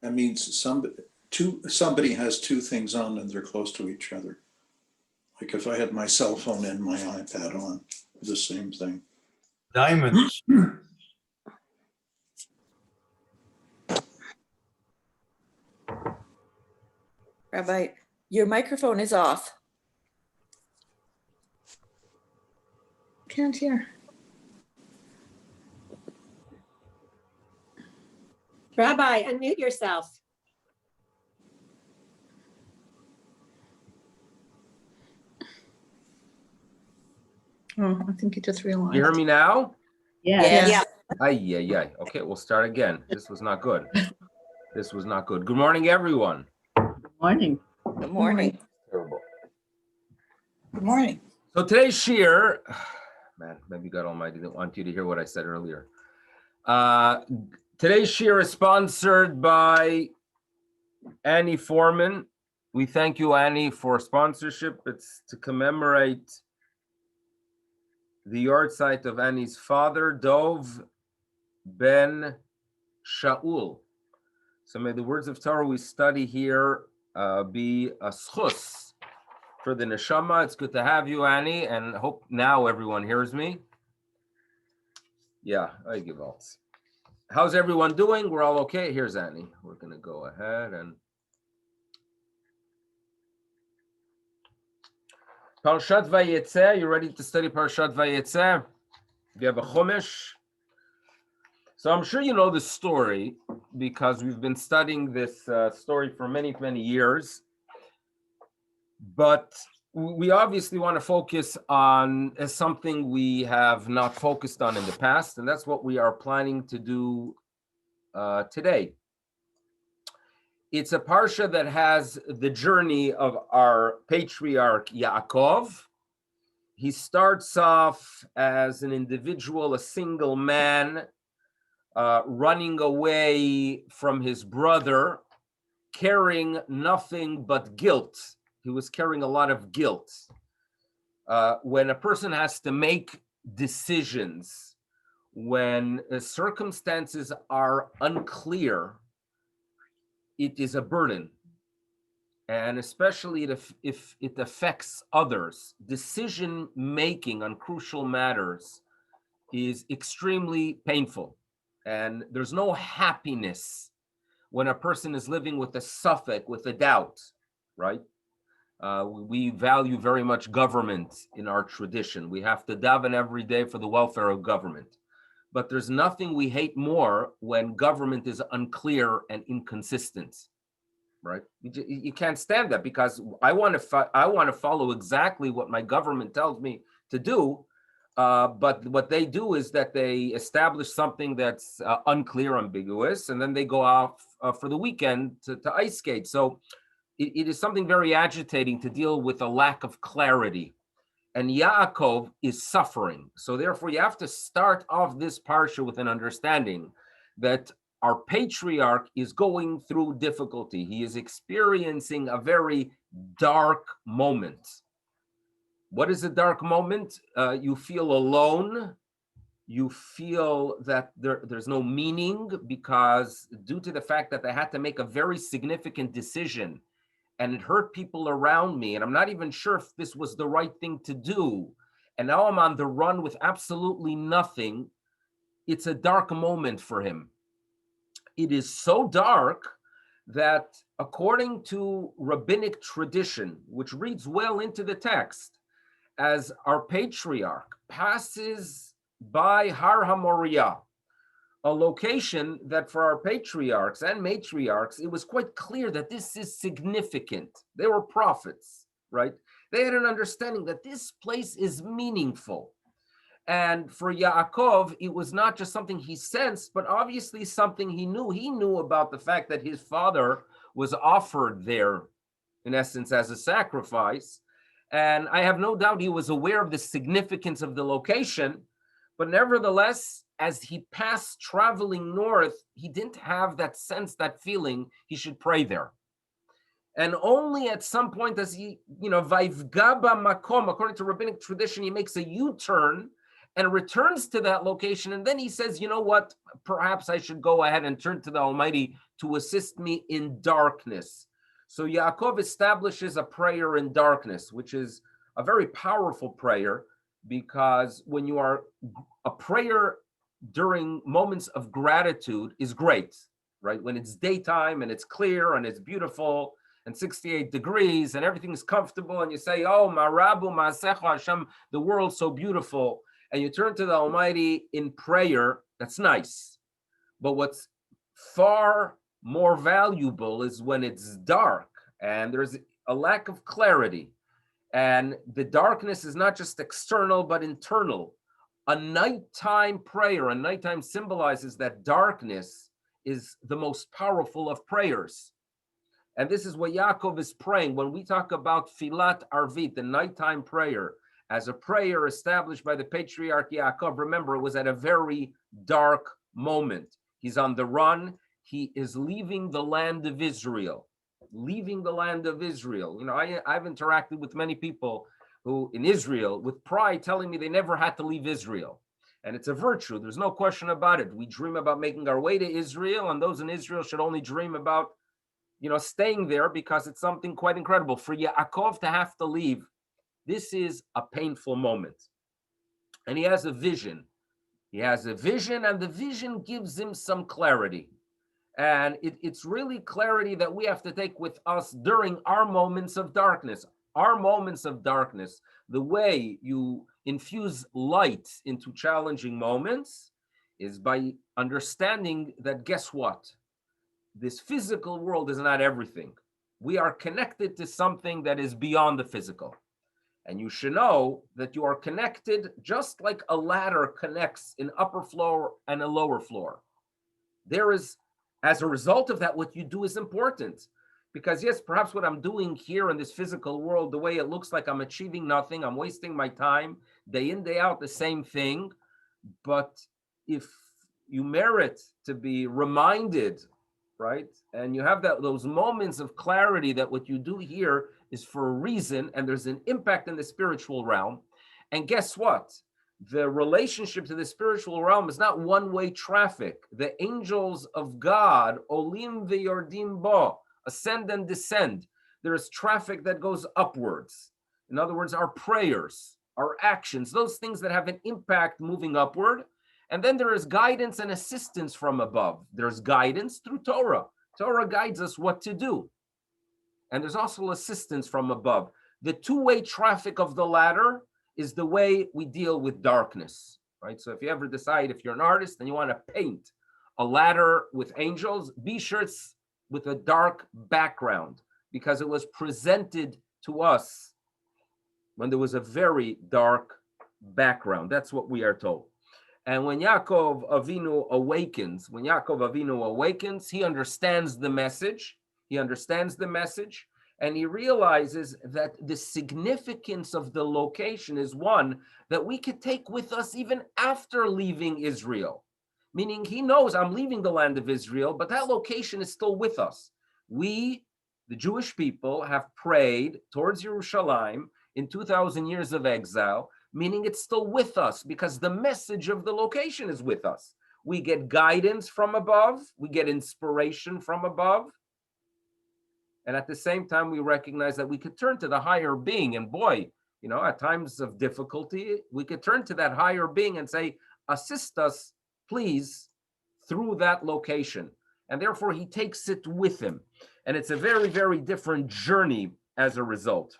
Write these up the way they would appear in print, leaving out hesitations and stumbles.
That means somebody has two things on and they're close to each other. Like if I had my cell phone and my iPad on, the same thing. Diamonds. Rabbi, your microphone is off. Can't hear. Rabbi, unmute yourself. Oh, I think you just realized. You hear me now? Yes. Yeah. Aye. Okay, we'll start again. This was not good. This was not good. Good morning, everyone. Good morning. Good morning. Terrible. Good morning. So today's shir, man, maybe God Almighty didn't want you to hear what I said earlier. Today's shir is sponsored by Annie Foreman. We thank you, Annie, for sponsorship. It's to commemorate the yahrzeit of Annie's father, Dov ben Shaul. So may the words of Torah we study here be a schus for the neshama. It's good to have you, Annie, and hope now everyone hears me. Yeah, I give out. How's everyone doing? We're all okay. Here's Annie. We're going to go ahead and Parashat Vayetze. You ready to study Parashat Vayetze? You have a chumash. So I'm sure you know the story because we've been studying this story for many, many years. But we obviously want to focus on something we have not focused on in the past, and that's what we are planning to do today. It's a parsha that has the journey of our patriarch Yaakov. He starts off as an individual, a single man, running away from his brother, carrying nothing but guilt. He was carrying a lot of guilt. When a person has to make decisions, when circumstances are unclear, it is a burden. And especially if it affects others, decision making on crucial matters is extremely painful. And there's no happiness when a person is living with a suffix, with a doubt, right? We value very much government in our tradition. We have to daven every day for the welfare of government. But there's nothing we hate more when government is unclear and inconsistent, right? You can't stand that because I want to follow exactly what my government tells me to do. But what they do is that they establish something that's unclear, ambiguous, and then they go off for the weekend to ice skate. So it is something very agitating to deal with a lack of clarity. And Yaakov is suffering. So therefore, you have to start off this parsha with an understanding that our patriarch is going through difficulty. He is experiencing a very dark moment. What is a dark moment? You feel alone. You feel that there's no meaning because due to the fact that they had to make a very significant decision and it hurt people around me, and I'm not even sure if this was the right thing to do, and now I'm on the run with absolutely nothing. It's a dark moment for him. It is so dark that according to rabbinic tradition, which reads well into the text, as our patriarch passes by Har HaMoriah, a location that for our patriarchs and matriarchs, it was quite clear that this is significant. They were prophets, right? They had an understanding that this place is meaningful. And for Yaakov, it was not just something he sensed, but obviously something he knew. He knew about the fact that his father was offered there, in essence, as a sacrifice. And I have no doubt he was aware of the significance of the location, but nevertheless, as he passed traveling north, he didn't have that sense, that feeling he should pray there. And only at some point does he, Vaivgaba Makom, according to rabbinic tradition, he makes a U-turn and returns to that location. And then he says, you know what? Perhaps I should go ahead and turn to the Almighty to assist me in darkness. So Yaakov establishes a prayer in darkness, which is a very powerful prayer, because when you are a prayer during moments of gratitude is great, right? When it's daytime and it's clear and it's beautiful and 68 degrees and everything is comfortable and you say, oh, Marabu Ma'asecha Hashem, the world's so beautiful, and you turn to the Almighty in prayer, that's nice. But what's far more valuable is when it's dark and there's a lack of clarity. And the darkness is not just external, but internal. A nighttime prayer, a nighttime symbolizes that darkness is the most powerful of prayers. And this is what Yaakov is praying. When we talk about Filat Arvit, the nighttime prayer, as a prayer established by the patriarch Yaakov, remember, it was at a very dark moment. He's on the run. He is leaving the land of Israel. Leaving the land of Israel. You know, I've interacted with many people who in Israel with pride telling me they never had to leave Israel. And it's a virtue. There's no question about it. We dream about making our way to Israel, and those in Israel should only dream about, you know, staying there, because it's something quite incredible. For Yaakov to have to leave, this is a painful moment. And he has a vision. He has a vision, and the vision gives him some clarity. And it's really clarity that we have to take with us during our moments of darkness. Our moments of darkness, the way you infuse light into challenging moments is by understanding that, guess what? This physical world is not everything. We are connected to something that is beyond the physical. And you should know that you are connected just like a ladder connects an upper floor and a lower floor. There is, as a result of that, what you do is important. Because yes, perhaps what I'm doing here in this physical world, the way it looks like I'm achieving nothing, I'm wasting my time, day in, day out, the same thing. But if you merit to be reminded, right? And you have those moments of clarity that what you do here is for a reason, and there's an impact in the spiritual realm. And guess what? The relationship to the spiritual realm is not one-way traffic. The angels of God, olim v'yordim bo, ascend and descend. There is traffic that goes upwards. In other words, our prayers, our actions, those things that have an impact moving upward. And then there is guidance and assistance from above. There's guidance through Torah. Torah guides us what to do. And there's also assistance from above. The two-way traffic of the ladder is the way we deal with darkness, right? So if you ever decide, if you're an artist and you want to paint a ladder with angels, be sure it's with a dark background, because it was presented to us when there was a very dark background. That's what we are told. And when Yaakov Avinu awakens, he understands the message. And he realizes that the significance of the location is one that we could take with us even after leaving Israel. Meaning he knows I'm leaving the land of Israel, but that location is still with us. We, the Jewish people, have prayed towards Yerushalayim in 2,000 years of exile, meaning it's still with us because the message of the location is with us. We get guidance from above, we get inspiration from above. And at the same time, we recognize that we could turn to the higher being. And boy, you know, at times of difficulty, we could turn to that higher being and say, assist us, please, through that location. And therefore, he takes it with him. And it's a very, very different journey as a result.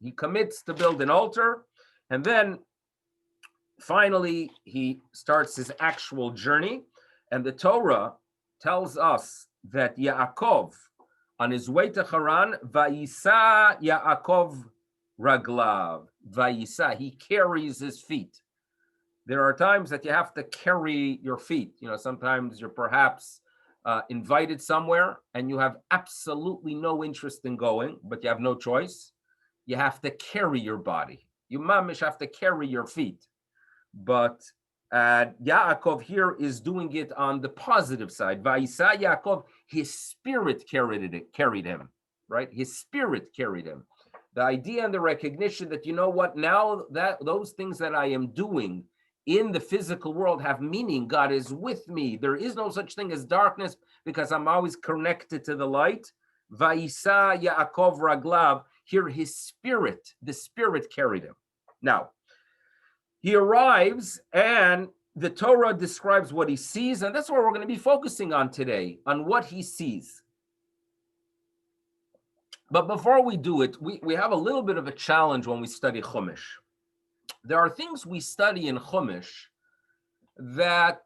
He commits to build an altar. And then finally, he starts his actual journey. And the Torah tells us that Yaakov, on his way to Haran, Vayisa Yaakov Raglav. Vayisa, he carries his feet. There are times that you have to carry your feet. You know, sometimes you're perhaps invited somewhere and you have absolutely no interest in going, but you have no choice. You have to carry your body. You mamish have to carry your feet. But Yaakov here is doing it on the positive side. Vayisa Yaakov, his spirit carried him, right? His spirit carried him. The idea and the recognition that, you know what, now that those things that I am doing in the physical world have meaning. God is with me. There is no such thing as darkness because I'm always connected to the light. Vayisa Yaakov Raglav, here his spirit, the spirit carried him. Now, he arrives and the Torah describes what he sees, and that's what we're going to be focusing on today, on what he sees. But before we do it, we have a little bit of a challenge when we study Chumash. There are things we study in Chumash that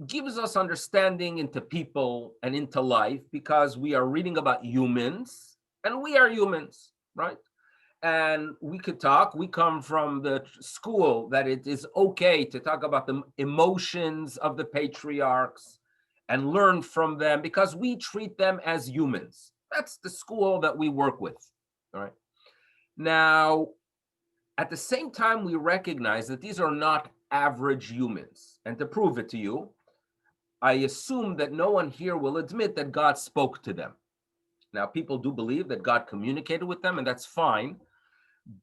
gives us understanding into people and into life because we are reading about humans, and we are humans, right? And we come from the school that it is okay to talk about the emotions of the patriarchs and learn from them because we treat them as humans. That's the school that we work with, all right? Now, at the same time, we recognize that these are not average humans. And to prove it to you, I assume that no one here will admit that God spoke to them. Now, people do believe that God communicated with them, and that's fine.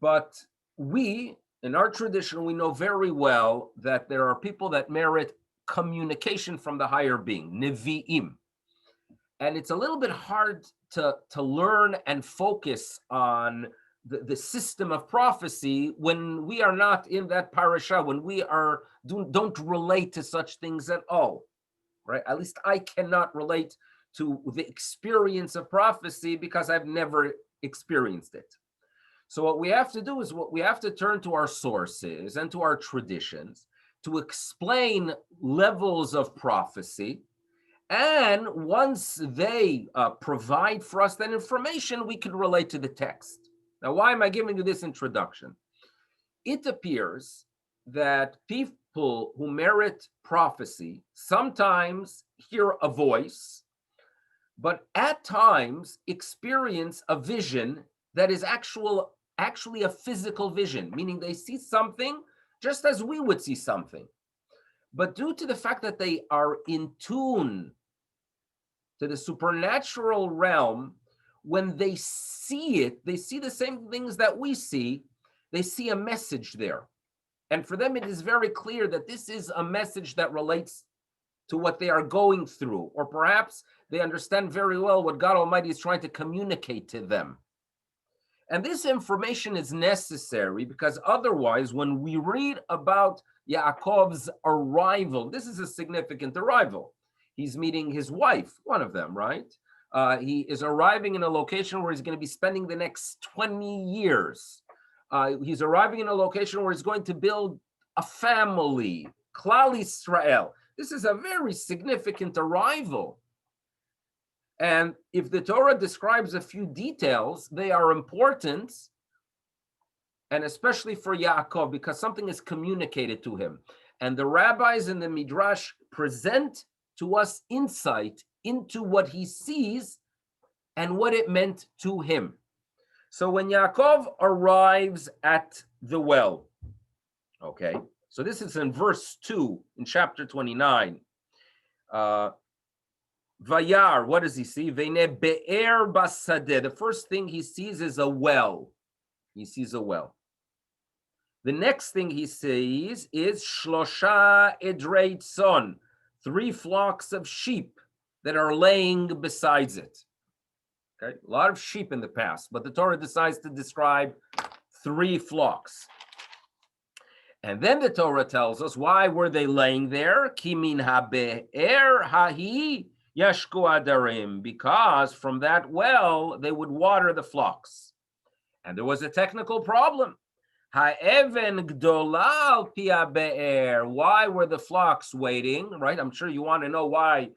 But we, in our tradition, we know very well that there are people that merit communication from the higher being, Nevi'im. And it's a little bit hard to learn and focus on the system of prophecy when we are not in that parasha, when we don't relate to such things at all, right? At least I cannot relate to the experience of prophecy because I've never experienced it. So what we have to do is we have to turn to our sources and to our traditions to explain levels of prophecy. And once they provide for us that information, we can relate to the text. Now, why am I giving you this introduction? It appears that people who merit prophecy sometimes hear a voice, but at times experience a vision that is actually a physical vision, meaning they see something just as we would see something. But due to the fact that they are in tune to the supernatural realm, when they see it, they see the same things that we see, they see a message there. And for them, it is very clear that this is a message that relates to what they are going through, or perhaps they understand very well what God Almighty is trying to communicate to them. And this information is necessary because otherwise, when we read about Yaakov's arrival, this is a significant arrival. He's meeting his wife, one of them, right? He is arriving in a location where he's going to be spending the next 20 years. He's arriving in a location where he's going to build a family, Klal Yisrael. This is a very significant arrival. And if the Torah describes a few details, they are important, and especially for Yaakov, because something is communicated to him. And the rabbis in the Midrash present to us insight into what he sees and what it meant to him. So when Yaakov arrives at the well, okay, so this is in verse 2 in chapter 29. Vayar, what does he see? Veine be'er basadeh. The first thing he sees is a well. He sees a well. The next thing he sees is shlosha edrei tzon, 3 flocks of sheep that are laying besides it. Okay, a lot of sheep in the past, but the Torah decides to describe 3 flocks. And then the Torah tells us, why were they laying there? Kimin habe'er hahi yashku adarim, because from that well they would water the flocks. And there was a technical problem. Ha'even gdola al pi habe'er. Why were the flocks waiting? Right? I'm sure you want to know why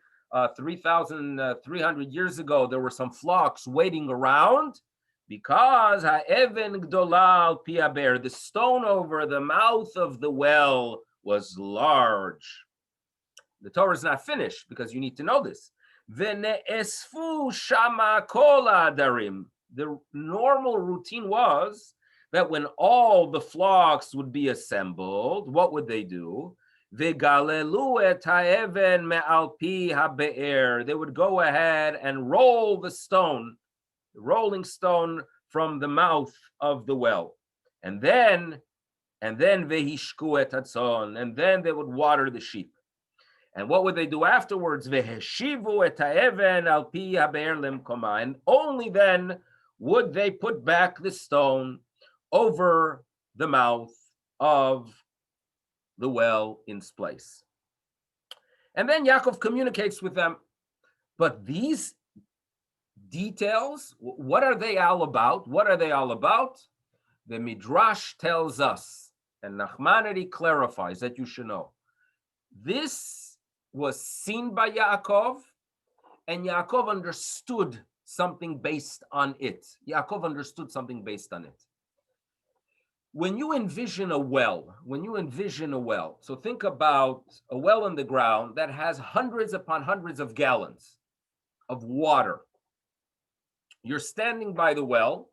3,300 years ago there were some flocks waiting around. Because ha'even gdola al pi habe'er, the stone over the mouth of the well was large. The Torah is not finished because you need to know this. Ve'ne'esfu shama kol ha'adarim. The normal routine was that when all the flocks would be assembled, what would they do? Ve'galelu et ha'even me'al pi habe'er. They would go ahead and roll the stone, the rolling stone from the mouth of the well. And then And then vehishku et hatzon, and then they would water the sheep. And what would they do afterwards? Veheshivu et haeven al pi habe'er lemkoma, and only then would they put back the stone over the mouth of the well in its place. And then Yaakov communicates with them. But these details, what are they all about? What are they all about? The Midrash tells us, and Nachmanides clarifies that you should know. This was seen by Yaakov, and Yaakov understood something based on it. Yaakov understood something based on it. When you envision a well, so think about a well in the ground that has hundreds upon hundreds of gallons of water. You're standing by the well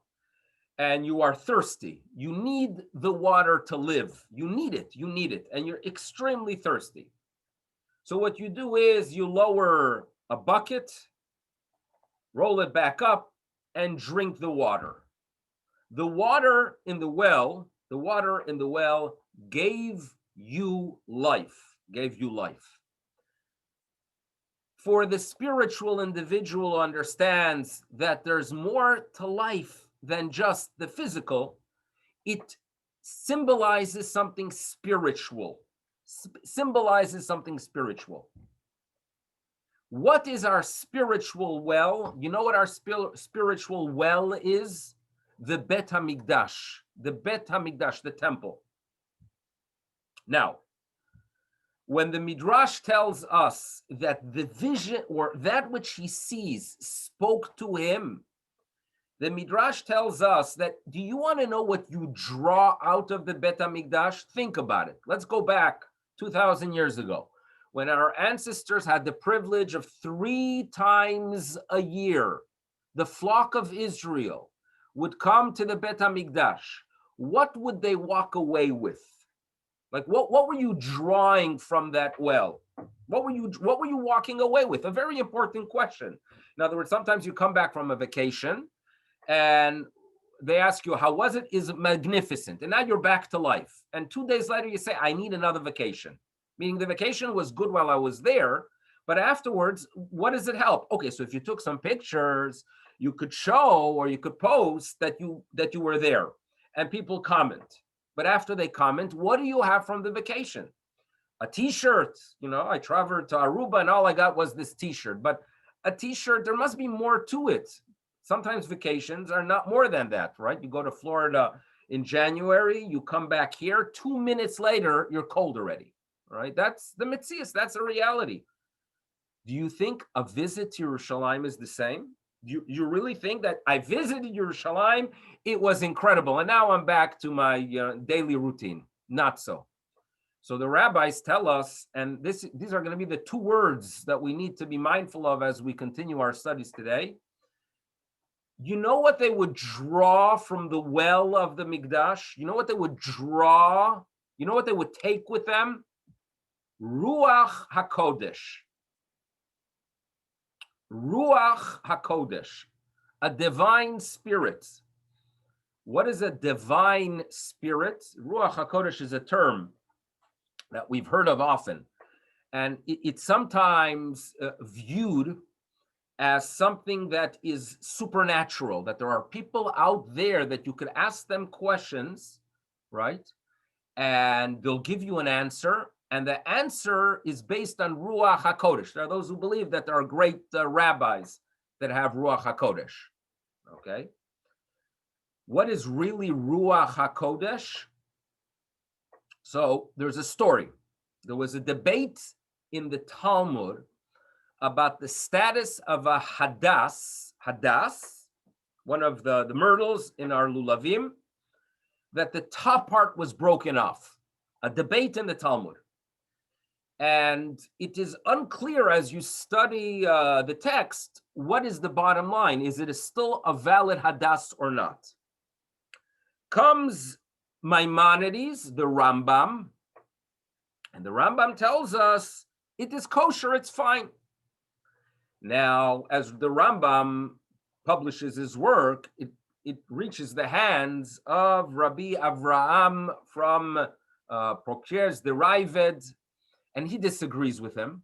and you are thirsty. You need the water to live. You need it, and you're extremely thirsty. So what you do is you lower a bucket, roll it back up, and drink the water. The water in the well gave you life. For the spiritual individual who understands that there's more to life than just the physical, it symbolizes something spiritual. What is our spiritual well? You know what our spiritual well is? The Bet HaMikdash, the temple. Now, when the Midrash tells us that the vision or that which he sees spoke to him, the Midrash tells us that, do you want to know what you draw out of the Bet HaMikdash? Think about it. Let's go back 2,000 years ago, when our ancestors had the privilege of 3 times a year, the flock of Israel would come to the Bet HaMikdash. What would they walk away with? Like, what were you drawing from that well? What were you walking away with? A very important question. In other words, sometimes you come back from a vacation and they ask you, how was it? Is it magnificent? And now you're back to life. And 2 days later, you say, I need another vacation. Meaning the vacation was good while I was there, but afterwards, what does it help? Okay, so if you took some pictures, you could show or you could post that you were there, and people comment. But after they comment, what do you have from the vacation? A t-shirt. I traveled to Aruba and all I got was this t-shirt. But a t-shirt, there must be more to it. Sometimes vacations are not more than that, right? You go to Florida in January, you come back here, 2 minutes later, you're cold already, right? That's the Metzias, that's a reality. Do you think a visit to Yerushalayim is the same? You really think that I visited Yerushalayim, it was incredible, and now I'm back to my daily routine? Not so. So the rabbis tell us, and these are going to be the 2 words that we need to be mindful of as we continue our studies today. You know what they would draw from the well of the Mikdash? You know what they would draw? You know what they would take with them? Ruach HaKodesh. Ruach HaKodesh, a divine spirit. What is a divine spirit? Ruach HaKodesh is a term that we've heard of often, and it's sometimes viewed as something that is supernatural, that there are people out there that you could ask them questions, right? And they'll give you an answer, and the answer is based on Ruach HaKodesh. There are those who believe that there are great rabbis that have Ruach HaKodesh, okay? What is really Ruach HaKodesh? So there's a story. There was a debate in the Talmud about the status of a hadas, one of the myrtles in our lulavim, that the top part was broken off. A debate in the Talmud. And it is unclear as you study the text, what is the bottom line? Is it still a valid hadas or not? Comes Maimonides, the Rambam, and the Rambam tells us it is kosher, it's fine. Now, as the Rambam publishes his work, it reaches the hands of Rabbi Avraham from Procures the Raived, and he disagrees with him.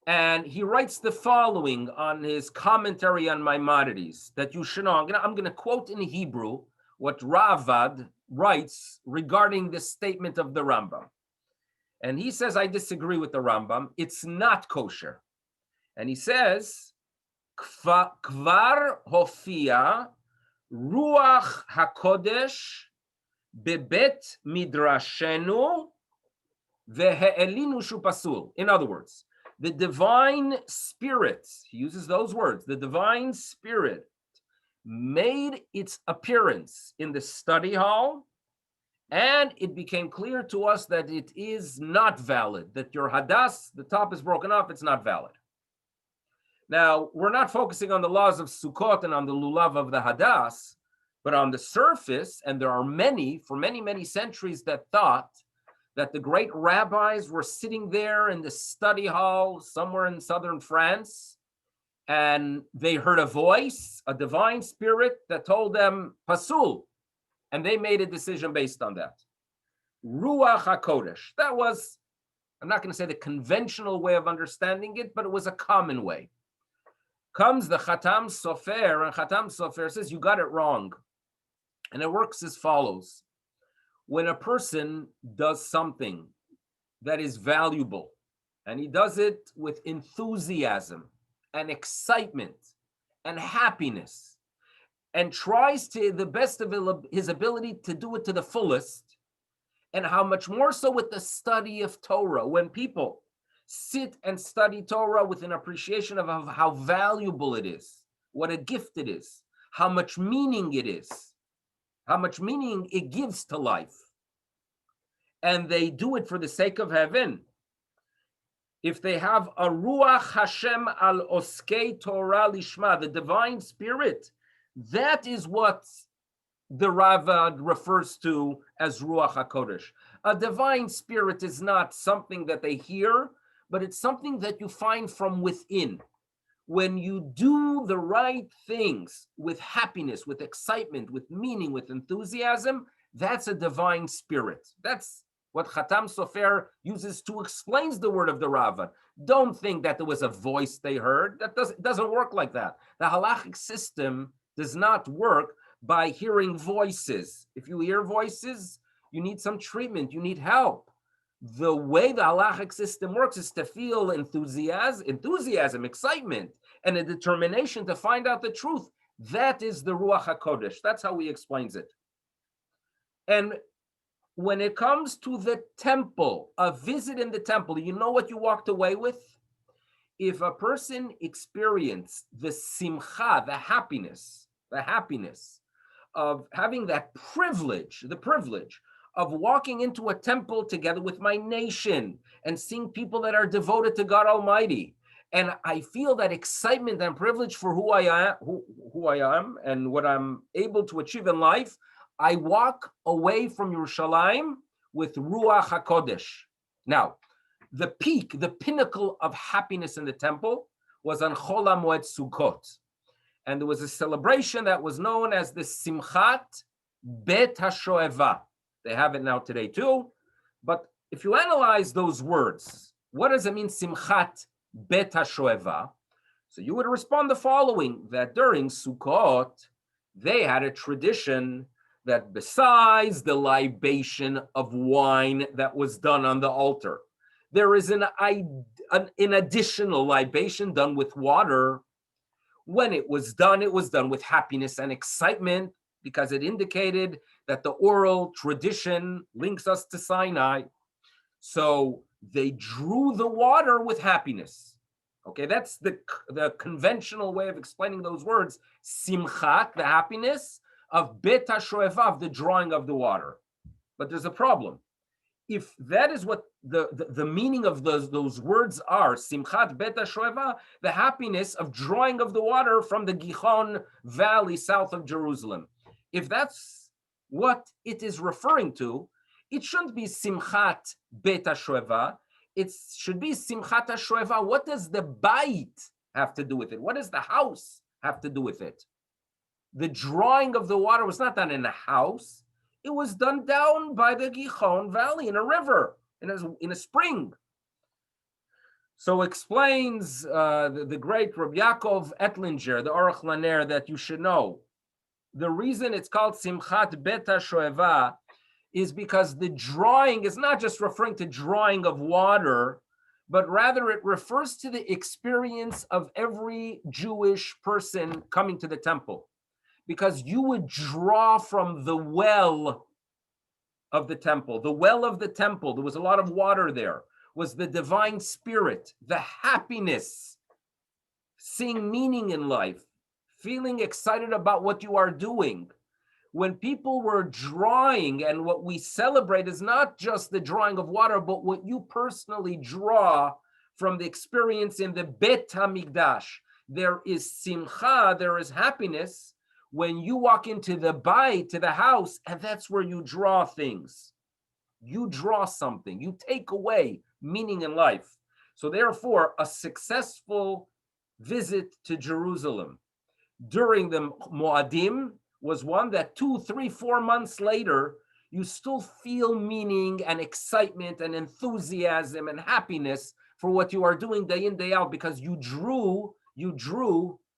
And he writes the following on his commentary on Maimonides that you should know. I'm going to quote in Hebrew what Ravad writes regarding this statement of the Rambam. And he says, I disagree with the Rambam. It's not kosher. And he says, Kvar hofia ruach hakodesh bebet midrashenu vehe'elinu shu pasul. In other words, the divine spirit, he uses those words, the divine spirit made its appearance in the study hall, and it became clear to us that it is not valid, that your hadas, the top is broken off, it's not valid. Now, we're not focusing on the laws of Sukkot and on the lulav of the hadas, but on the surface, and there are many, for many, many centuries that thought that the great rabbis were sitting there in the study hall somewhere in southern France, and they heard a voice, a divine spirit that told them, Pasul, and they made a decision based on that. Ruach HaKodesh. That was, I'm not going to say the conventional way of understanding it, but it was a common way. Comes the Khatam Sofer, and Khatam Sofer says, you got it wrong. And it works as follows. When a person does something that is valuable, and he does it with enthusiasm and excitement and happiness, and tries to the best of his ability to do it to the fullest, and how much more so with the study of Torah, when people sit and study Torah with an appreciation of how valuable it is, what a gift it is, how much meaning it is, how much meaning it gives to life, and they do it for the sake of heaven. If they have a Ruach Hashem al Oskei Torah Lishma, the divine spirit, that is what the Ravad refers to as Ruach HaKodesh. A divine spirit is not something that they hear, but it's something that you find from within. When you do the right things with happiness, with excitement, with meaning, with enthusiasm, that's a divine spirit. That's what Khatam Sofer uses to explain the word of the Ravad. Don't think that there was a voice they heard. That doesn't work like that. The halachic system does not work by hearing voices. If you hear voices, you need some treatment, you need help. The way the halachic system works is to feel enthusiasm, excitement, and a determination to find out the truth. That is the Ruach HaKodesh. That's how he explains it. And when it comes to the temple, a visit in the temple, you know what you walked away with? If a person experienced the simcha, the happiness of having that privilege, the privilege of walking into a temple together with my nation and seeing people that are devoted to God Almighty. And I feel that excitement and privilege for who I am and what I'm able to achieve in life. I walk away from Yerushalayim with Ruach HaKodesh. Now, the peak, the pinnacle of happiness in the temple was on Chol HaMoed Sukkot. And there was a celebration that was known as the Simchat Bet HaShoeva. They have it now today too. But if you analyze those words, what does it mean, Simchat Bet HaShoeva? So you would respond the following, that during Sukkot, they had a tradition that besides the libation of wine that was done on the altar, there is an additional libation done with water. When it was done with happiness and excitement, because it indicated that the oral tradition links us to Sinai. So they drew the water with happiness. Okay, that's the conventional way of explaining those words. Simchat, the happiness, of Bet HaShoeva, the drawing of the water. But there's a problem. If that is what the meaning of those words are, Simchat Bet HaShoeva, the happiness of drawing of the water from the Gihon Valley south of Jerusalem. If that's what it is referring to, it shouldn't be Simchat Bet HaShoeva. It should be Simchat HaShoeva. What does the Bait have to do with it? What does the house have to do with it? the drawing of the water was not done in a house. It was done down by the Gihon Valley in a river, in a spring. So explains the great Rabbi Yaakov Ettlinger, the Aruch Laner, that you should know. The reason it's called Simchat Beta Shoeva is because the drawing is not just referring to drawing of water, but rather it refers to the experience of every Jewish person coming to the temple. Because you would draw from the well of the temple. The well of the temple, there was a lot of water there, was the divine spirit, the happiness, seeing meaning in life, feeling excited about what you are doing. When people were drawing, and what we celebrate is not just the drawing of water, but what you personally draw from the experience in the Bet HaMikdash. There is simcha, there is happiness when you walk into the bayit, to the house, and that's where you draw things. You draw something, you take away meaning in life. So therefore, a successful visit to Jerusalem during the Moadim was one that 2, 3, 4 months later, you still feel meaning and excitement and enthusiasm and happiness for what you are doing day in, day out, because you drew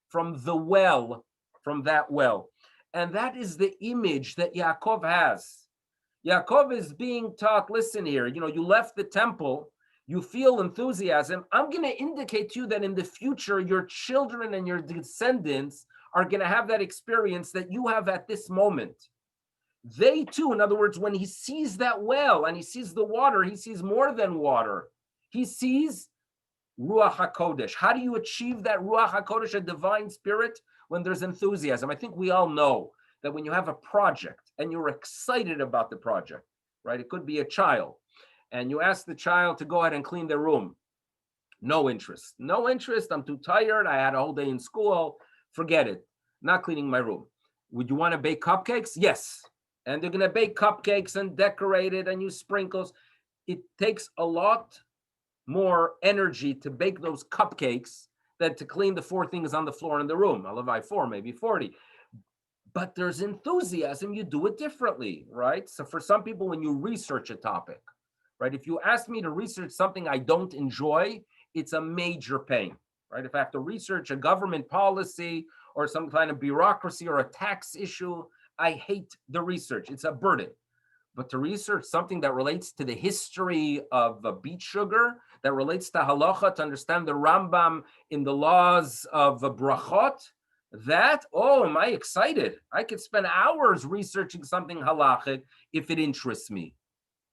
from the well, from that well. And that is the image that Yaakov has. Yaakov is being taught, listen here, you left the temple, you feel enthusiasm. I'm going to indicate to you that in the future, your children and your descendants are going to have that experience that you have at this moment. They too, in other words, when he sees that well and he sees the water, he sees more than water. He sees Ruach HaKodesh. How do you achieve that Ruach HaKodesh, a divine spirit, when there's enthusiasm? I think we all know that when you have a project and you're excited about the project, right? It could be a child, and you ask the child to go ahead and clean their room. No interest. No interest. I'm too tired. I had a whole day in school. Forget it. Not cleaning my room. Would you want to bake cupcakes? Yes. And they're going to bake cupcakes and decorate it and use sprinkles. It takes a lot more energy to bake those cupcakes than to clean the 4 things on the floor in the room. I'll have 4, maybe 40. But there's enthusiasm. You do it differently, right? So for some people, when you research a topic, right? If you ask me to research something I don't enjoy, it's a major pain, right? If I have to research a government policy or some kind of bureaucracy or a tax issue, I hate the research. It's a burden. But to research something that relates to the history of beet sugar, that relates to halacha, to understand the Rambam in the laws of brachot, that, oh, am I excited? I could spend hours researching something halachic if it interests me.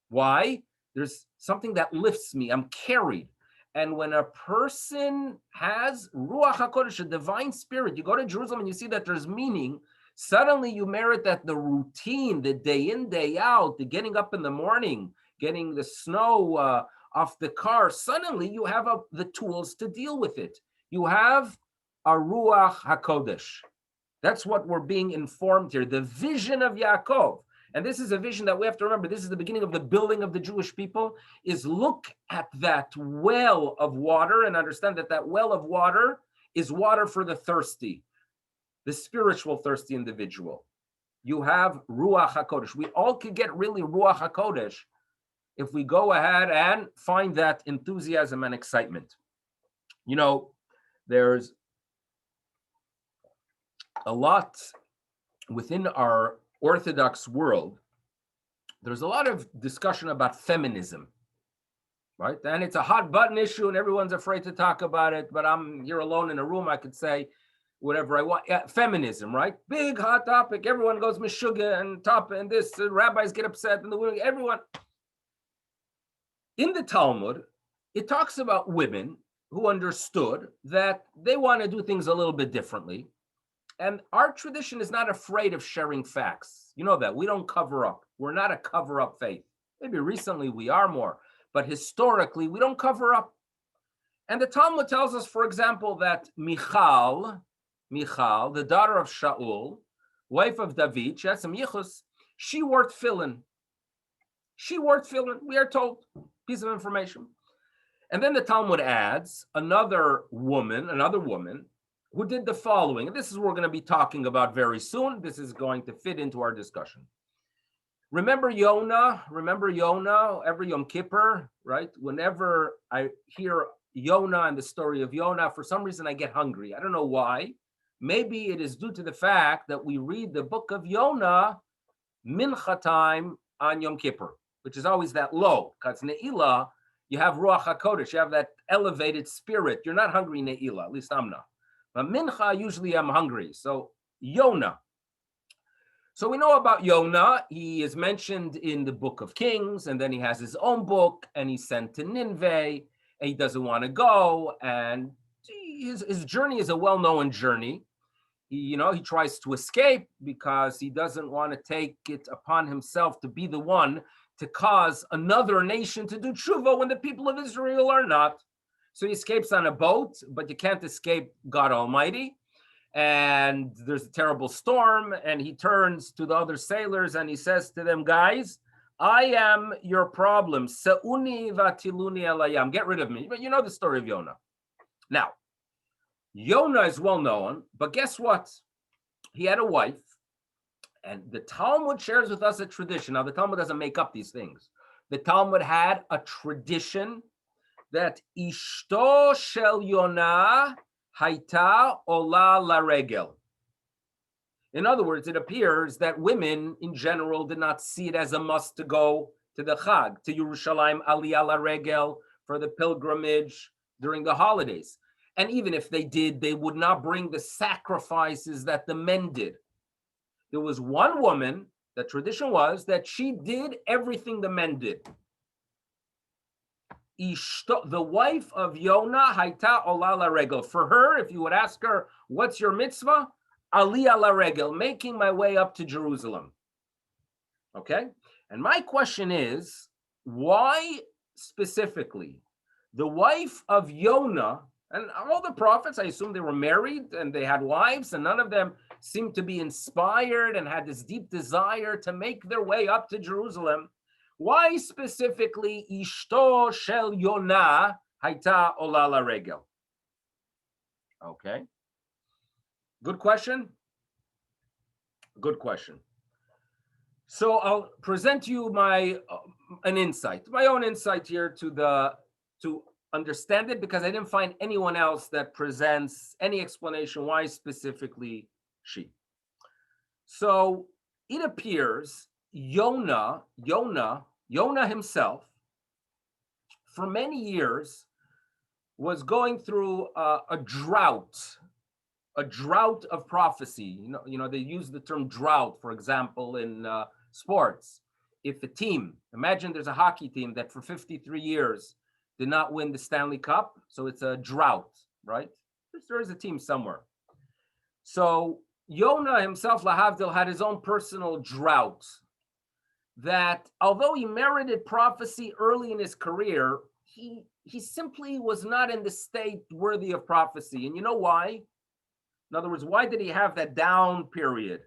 Why? There's something that lifts me. I'm carried. And when a person has Ruach HaKodesh, a divine spirit, you go to Jerusalem and you see that there's meaning, suddenly you merit that the routine, the day in, day out, the getting up in the morning, getting the snow off the car, suddenly you have the tools to deal with it. You have a Ruach HaKodesh. That's what we're being informed here. The vision of Yaakov, and this is a vision that we have to remember, this is the beginning of the building of the Jewish people, is look at that well of water and understand that that well of water is water for the thirsty, the spiritual thirsty individual. You have Ruach HaKodesh. We all could get really Ruach HaKodesh if we go ahead and find that enthusiasm and excitement. There's a lot within our Orthodox world. There's a lot of discussion about feminism, right? And it's a hot button issue and everyone's afraid to talk about it, but I'm here alone in a room. I could say whatever I want. Yeah, feminism, right? Big hot topic. Everyone goes meshuggah and top and this. The rabbis get upset and everyone. In the Talmud, it talks about women who understood that they want to do things a little bit differently. And our tradition is not afraid of sharing facts. You know that. We don't cover up. We're not a cover-up faith. Maybe recently we are more, but historically we don't cover up. And the Talmud tells us, for example, that Michal, the daughter of Shaul, wife of David, she had some yichus, she wore tefillin. We are told, piece of information. And then the Talmud adds another woman who did the following. And this is what we're going to be talking about very soon. This is going to fit into our discussion. Remember Yonah? Remember Yonah? Every Yom Kippur, right? Whenever I hear Yonah and the story of Yonah, for some reason I get hungry. I don't know why. Maybe it is due to the fact that we read the book of Yonah mincha time on Yom Kippur, which is always that low. Because Ne'ilah, you have Ruach HaKodesh, you have that elevated spirit. You're not hungry Ne'ilah, at least I'm not. But mincha, usually I'm hungry. So Yonah. So we know about Yonah. He is mentioned in the book of Kings, and then he has his own book, and he's sent to Nineveh, and he doesn't want to go. And his journey is a well-known journey. He tries to escape because he doesn't want to take it upon himself to be the one to cause another nation to do tshuva when the people of Israel are not. So he escapes on a boat, but you can't escape God Almighty. And there's a terrible storm, and he turns to the other sailors and he says to them, guys, I am your problem. Se'uni vatiluni alayam. Get rid of me. But you know the story of Yonah. Now, Yonah is well known, but guess what? He had a wife, and the Talmud shares with us a tradition. Now, the Talmud doesn't make up these things. The Talmud had a tradition that Ishto shel Yonah Haita ola laregel. In other words, it appears that women in general did not see it as a must to go to the Chag, to Yerushalayim Aliyah laregel for the pilgrimage during the holidays. And even if they did, they would not bring the sacrifices that the men did. There was one woman, the tradition was that she did everything the men did. The wife of Yonah, Haita Ola LaRegel. For her, if you would ask her, what's your mitzvah? Aliyah LaRegel, making my way up to Jerusalem. Okay? And my question is, why specifically the wife of Yonah, and all the prophets, I assume they were married and they had wives, and none of them seemed to be inspired and had this deep desire to make their way up to Jerusalem. Why specifically Ishto shel Yonah Haita Ola LaRegel? Okay. Good question. Good question. So I'll present to you my own insight here to understand it, because I didn't find anyone else that presents any explanation why specifically she. So it appears Yonah himself, for many years, was going through a drought of prophecy. You know, they use the term drought, for example, in sports. If a team, imagine there's a hockey team that for 53 years did not win the Stanley Cup, so it's a drought, right? There is a team somewhere. So Yonah himself, lahavdil, had his own personal drought, that although he merited prophecy early in his career, he simply was not in the state worthy of prophecy. And you know why? In other words, why did he have that down period?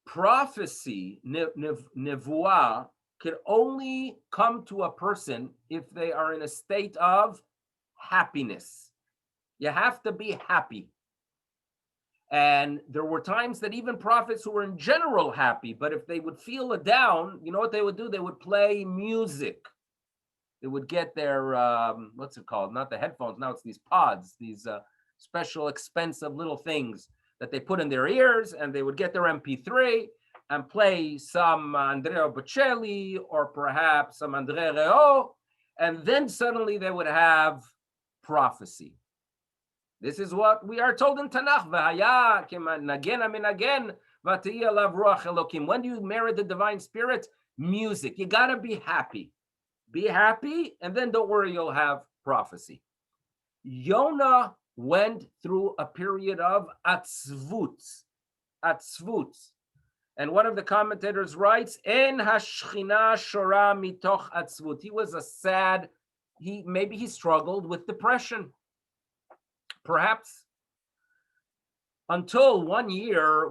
Prophecy, nevuah, can only come to a person if they are in a state of happiness. You have to be happy. And there were times that even prophets who were in general happy, but if they would feel a down, you know what they would do? They would play music. They would get their, what's it called? Not the headphones, now it's these pods, these special expensive little things that they put in their ears, and they would get their MP3 and play some Andrea Bocelli or perhaps some André Rieu, and then suddenly they would have prophecy. This is what we are told in Tanakh. When do you merit the divine spirit? Music. You got to be happy. Be happy, and then don't worry, you'll have prophecy. Yonah went through a period of atzvut. And one of the commentators writes, En hashchina shora mitoch atzvut. He was a sad, maybe he struggled with depression. Perhaps. Until one year,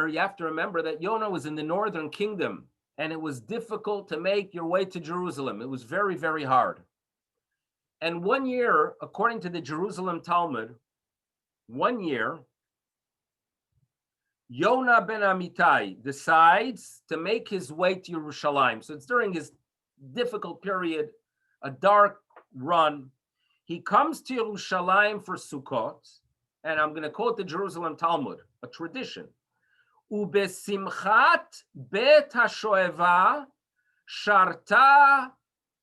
you have to remember that Yonah was in the northern kingdom, and it was difficult to make your way to Jerusalem. It was very, very hard. And one year, according to the Jerusalem Talmud, 1 year, Yonah ben Amittai decides to make his way to Yerushalayim. So it's during his difficult period, a dark run. He comes to Yerushalayim for Sukkot, and I'm going to quote the Jerusalem Talmud, a tradition. Ubesimchat bet hashoeva sharta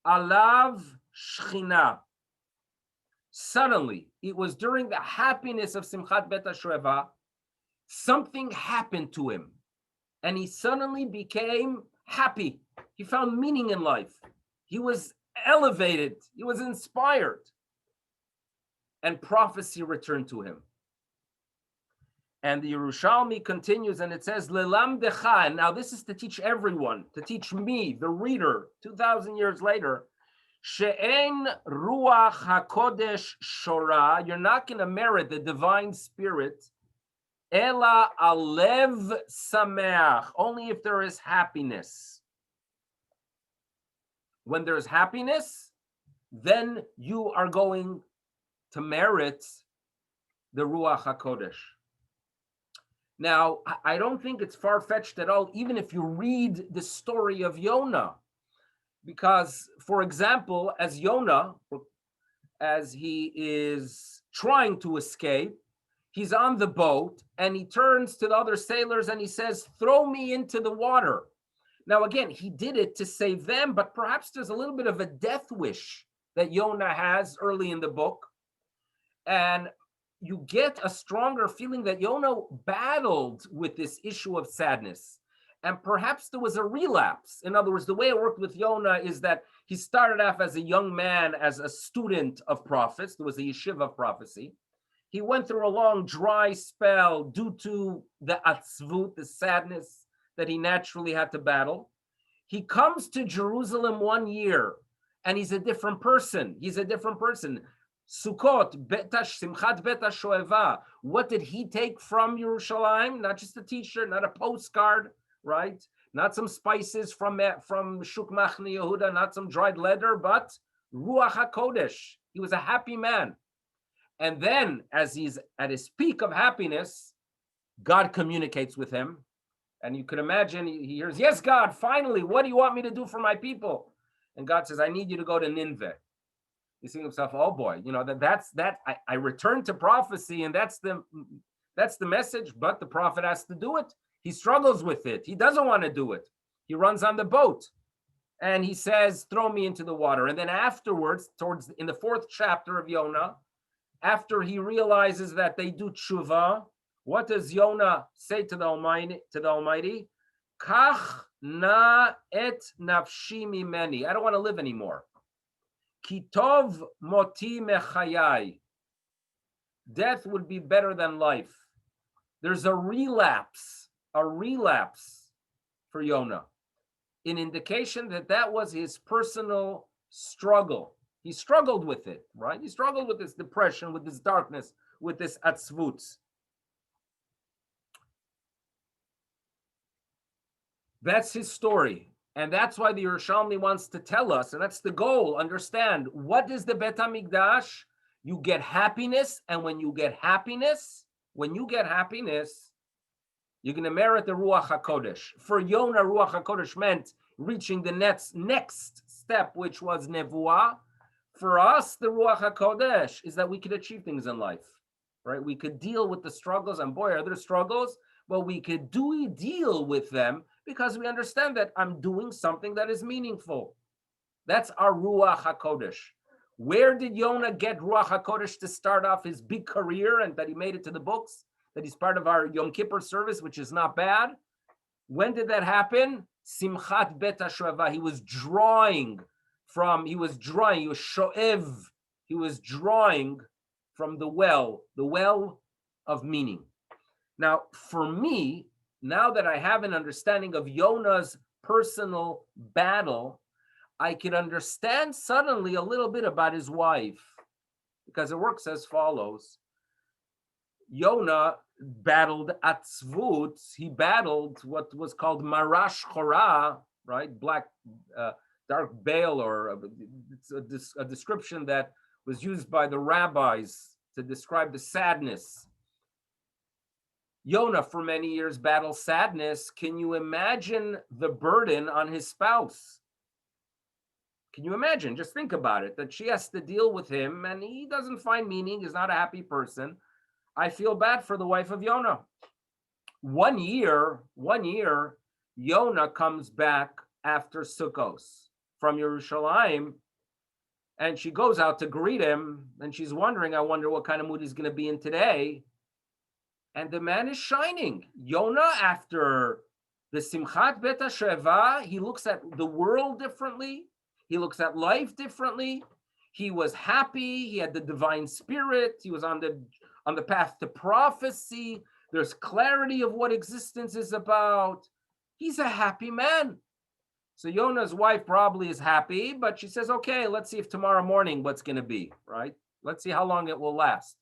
alav shchina. Suddenly, it was during the happiness of Simchat bet hashoeva, something happened to him, and he suddenly became happy. He found meaning in life. He was elevated. He was inspired. And prophecy returned to him. And the Yerushalmi continues, and it says, Lelam decha. And now this is to teach everyone, to teach me, the reader, 2,000 years later, She'en ruach hakodesh shora. You're not going to merit the divine spirit. Ela alev sameach. Only if there is happiness. When there's happiness, then you are going to merit the ruach hakodesh. Now, I don't think it's far-fetched at all, even if you read the story of Yonah. Because, for example, as Yonah, as he is trying to escape, he's on the boat, and he turns to the other sailors and he says, throw me into the water. Now, again, he did it to save them, but perhaps there's a little bit of a death wish that Yonah has early in the book. And you get a stronger feeling that Yonah battled with this issue of sadness. And perhaps there was a relapse. In other words, the way it worked with Yonah is that he started off as a young man, as a student of prophets. There was a yeshiva of prophecy. He went through a long dry spell due to the atzvut, the sadness that he naturally had to battle. He comes to Jerusalem 1 year, and he's a different person. He's a different person. Sukkot, Simchat Bet HaShoeva. What did he take from Yerushalayim? Not just a t-shirt, not a postcard, right? Not some spices from Shuk Machne Yehuda, not some dried leather, but Ruach HaKodesh. He was a happy man. And then, as he's at his peak of happiness, God communicates with him. And you can imagine, he hears, yes, God, finally, what do you want me to do for my people? And God says, I need you to go to Nineveh. He's thinking to himself, oh boy, I returned to prophecy, and that's the message, but the prophet has to do it. He struggles with it. He doesn't want to do it. He runs on the boat, and he says, throw me into the water. And then afterwards, in the 4th chapter of Yonah, after he realizes that they do tshuva, what does Yonah say to the Almighty? Kach na et nafshi mimeni. I don't want to live anymore. Kitov moti mechayai. Death would be better than life. There's a relapse for Yonah. An indication that was his personal struggle. He struggled with it, right? He struggled with this depression, with this darkness, with this atzvut. That's his story. And that's why the Yerushalmi wants to tell us, and that's the goal, understand, what is the Bet HaMikdash? You get happiness, and when you get happiness, you're going to merit the Ruach HaKodesh. For Yonah, Ruach HaKodesh meant reaching the next step, which was Nevuah. For us, the Ruach HaKodesh is that we could achieve things in life, right? We could deal with the struggles, and boy, are there struggles, but we could deal with them because we understand that I'm doing something that is meaningful. That's our Ruach HaKodesh. Where did Yonah get Ruach HaKodesh to start off his big career and that he made it to the books? That he's part of our Yom Kippur service, which is not bad. When did that happen? Simchat Bet HaShoeva. He was shoev. He was drawing from the well of meaning. Now, for me, now that I have an understanding of Yonah's personal battle, I can understand suddenly a little bit about his wife, because it works as follows. Yonah battled atzvut. He battled what was called marash chora, right? Black, dark veil, or it's a description that was used by the rabbis to describe the sadness Yonah, for many years, battled sadness. Can you imagine the burden on his spouse? Can you imagine? Just think about it, that she has to deal with him and he doesn't find meaning. He's not a happy person. I feel bad for the wife of Yonah. One year, Yonah comes back after Sukkos from Yerushalayim, and she goes out to greet him, and she's wondering, I wonder what kind of mood he's going to be in today. And the man is shining. Yonah, after the Simchat Bet HaSheva, he looks at the world differently. He looks at life differently. He was happy. He had the divine spirit. He was on the path to prophecy. There's clarity of what existence is about. He's a happy man. So Yonah's wife probably is happy, but she says, okay, let's see if tomorrow morning what's going to be, right? Let's see how long it will last.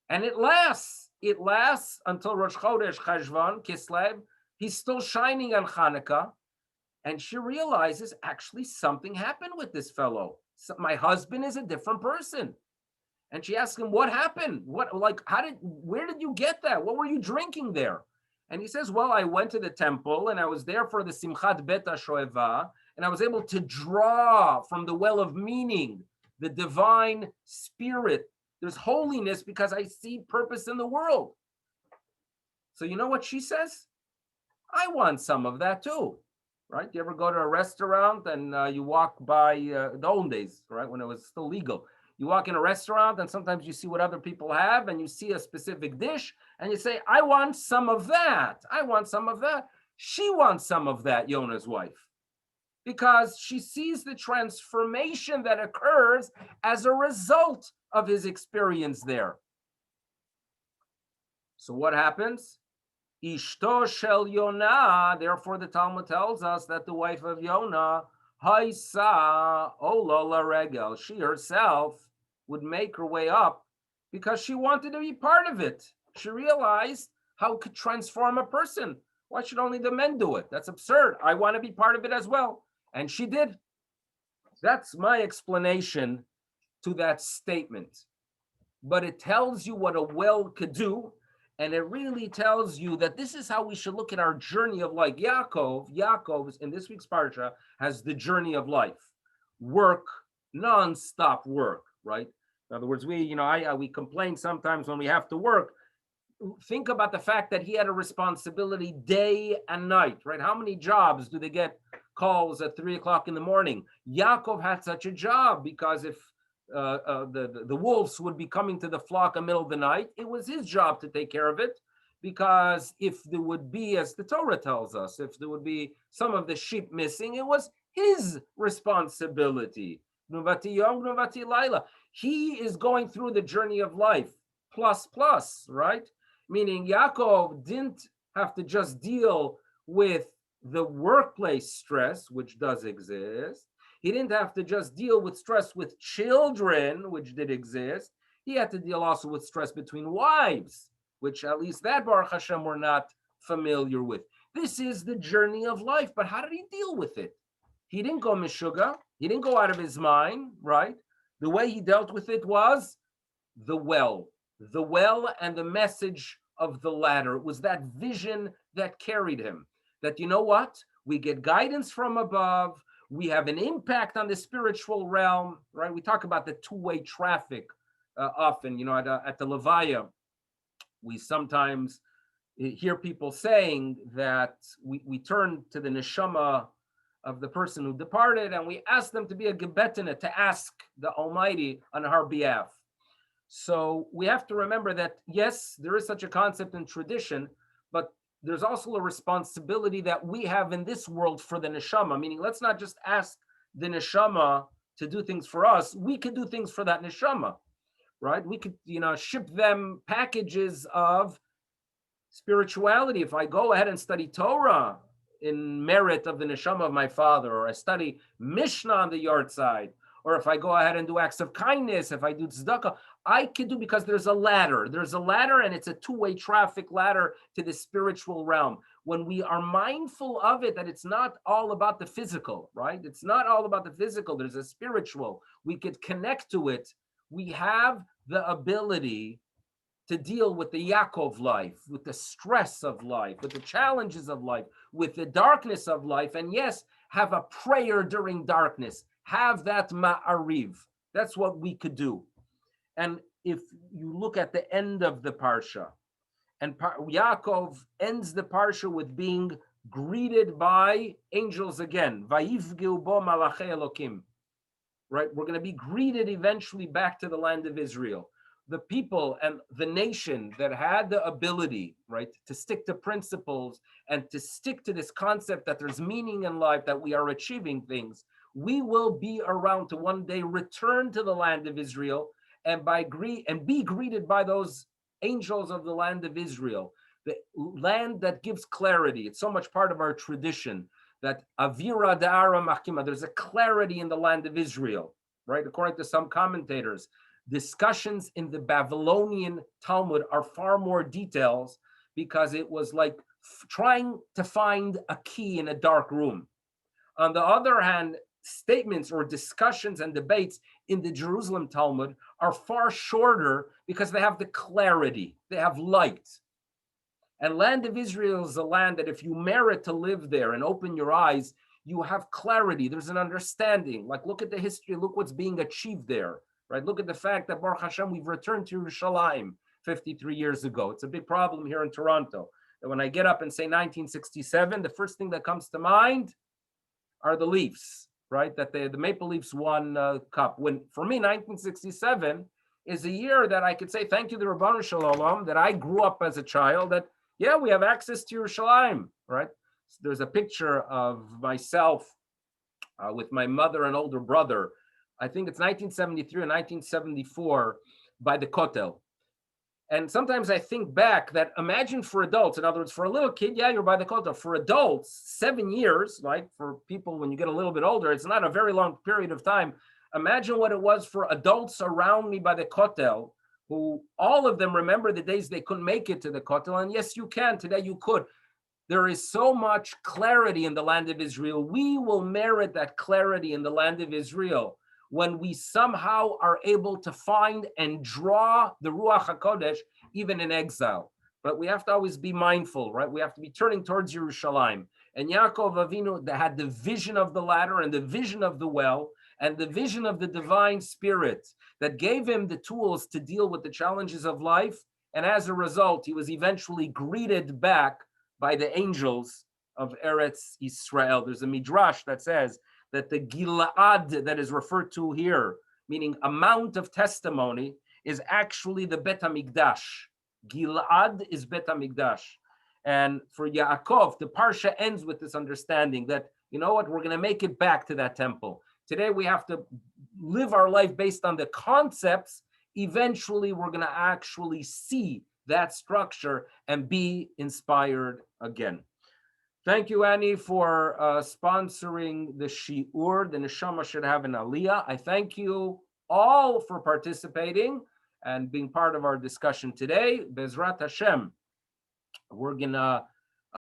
And it lasts. It lasts until Rosh Chodesh Cheshvan, Kislev. He's still shining on Hanukkah. And she realizes, actually, something happened with this fellow. So my husband is a different person. And she asks him, what happened? Where did you get that? What were you drinking there? And he says, well, I went to the temple and I was there for the Simchat Bet HaShoeva, and I was able to draw from the well of meaning, the divine spirit. There's holiness because I see purpose in the world. So you know what she says? I want some of that too, right? You ever go to a restaurant and you walk by the old days, right, when it was still legal. You walk in a restaurant and sometimes you see what other people have and you see a specific dish and you say, I want some of that. I want some of that. She wants some of that, Yonah's wife, because she sees the transformation that occurs as a result of his experience there. So what happens? Ishto shel Yonah, therefore the Talmud tells us that the wife of Yonah, Haisa Ola la Regel, she herself would make her way up because she wanted to be part of it. She realized how it could transform a person. Why should only the men do it? That's absurd. I want to be part of it as well. And she did. That's my explanation to that statement. But it tells you what a well could do. And it really tells you that this is how we should look at our journey of life. Yaakov in this week's parsha has the journey of life. Work, non-stop work, right? In other words, we complain sometimes when we have to work. Think about the fact that he had a responsibility day and night, right? How many jobs do they get calls at 3 o'clock in the morning? Yaakov had such a job because if the wolves would be coming to the flock in the middle of the night, it was his job to take care of it, because if there would be, as the Torah tells us, if there would be some of the sheep missing, it was his responsibility. Nuvati Yom, Nuvati Laila. He is going through the journey of life, plus, right? Meaning Yaakov didn't have to just deal with the workplace stress, which does exist. He didn't have to just deal with stress with children, which did exist. He had to deal also with stress between wives, which at least that Baruch Hashem we're not familiar with. This is the journey of life, but how did he deal with it? He didn't go mishuga. He didn't go out of his mind, right? The way he dealt with it was the well and the message of the ladder. It was that vision that carried him, that, you know what? We get guidance from above. We have an impact on the spiritual realm, right? We talk about the two-way traffic often, at the Levaya. We sometimes hear people saying that we turn to the neshama of the person who departed and we ask them to be a gebetene, to ask the Almighty on our behalf. So we have to remember that, yes, there is such a concept in tradition, but there's also a responsibility that we have in this world for the neshama, meaning let's not just ask the neshama to do things for us. We could do things for that neshama, right? We could, ship them packages of spirituality. If I go ahead and study Torah in merit of the neshama of my father, or I study Mishnah on the yard side, or if I go ahead and do acts of kindness, if I do tzedakah, I can do, because there's a ladder. There's a ladder, and it's a two-way traffic ladder to the spiritual realm. When we are mindful of it, that it's not all about the physical, right? It's not all about the physical. There's a spiritual. We could connect to it. We have the ability to deal with the Yaakov life, with the stress of life, with the challenges of life, with the darkness of life, and yes, have a prayer during darkness. Have that ma'ariv. That's what we could do. And if you look at the end of the parsha, and Yaakov ends the parsha with being greeted by angels again. Vayivgeu bo malachei Elokim. Right? We're going to be greeted eventually back to the land of Israel. The people and the nation that had the ability, right, to stick to principles and to stick to this concept that there's meaning in life, that we are achieving things, we will be around to one day return to the land of Israel and be greeted by those angels of the land of Israel, the land that gives clarity. It's so much part of our tradition that Avira Da'ara Machima, there's a clarity in the land of Israel, right? According to some commentators, discussions in the Babylonian Talmud are far more details because it was like trying to find a key in a dark room. On the other hand, statements or discussions and debates in the Jerusalem Talmud are far shorter because they have the clarity, they have light. And land of Israel is a land that if you merit to live there and open your eyes, you have clarity. There's an understanding. Like, look at the history. Look what's being achieved there, right? Look at the fact that Baruch Hashem, we've returned to Yerushalayim 53 years ago. It's a big problem here in Toronto. And when I get up and say 1967, the first thing that comes to mind are the Leafs, right? That the Maple Leafs won cup. When, for me, 1967 is a year that I could say, thank you to Rabbanu Shalom, that I grew up as a child, that yeah, we have access to Yerushalayim, right? So there's a picture of myself with my mother and older brother. I think it's 1973 or 1974 by the Kotel. And sometimes I think back that imagine for adults, in other words, for a little kid, yeah, you're by the Kotel. For adults, 7 years, like for people when you get a little bit older, it's not a very long period of time. Imagine what it was for adults around me by the Kotel, who all of them remember the days they couldn't make it to the Kotel. And yes, you can. Today you could. There is so much clarity in the land of Israel. We will merit that clarity in the land of Israel when we somehow are able to find and draw the Ruach HaKodesh even in exile. But we have to always be mindful, right? We have to be turning towards Yerushalayim. And Yaakov Avinu had the vision of the ladder and the vision of the well and the vision of the divine spirit that gave him the tools to deal with the challenges of life. And as a result, he was eventually greeted back by the angels of Eretz Israel. There's a midrash that says that the Gilad that is referred to here, meaning amount of testimony, is actually the Bet HaMikdash. Gilad is Bet HaMikdash. And for Yaakov, the Parsha ends with this understanding that, you know what, we're going to make it back to that temple. Today we have to live our life based on the concepts. Eventually we're going to actually see that structure and be inspired again. Thank you, Annie, for sponsoring the Shi'ur. The Neshama should have an Aliyah. I thank you all for participating and being part of our discussion today. Bezrat Hashem, we're going to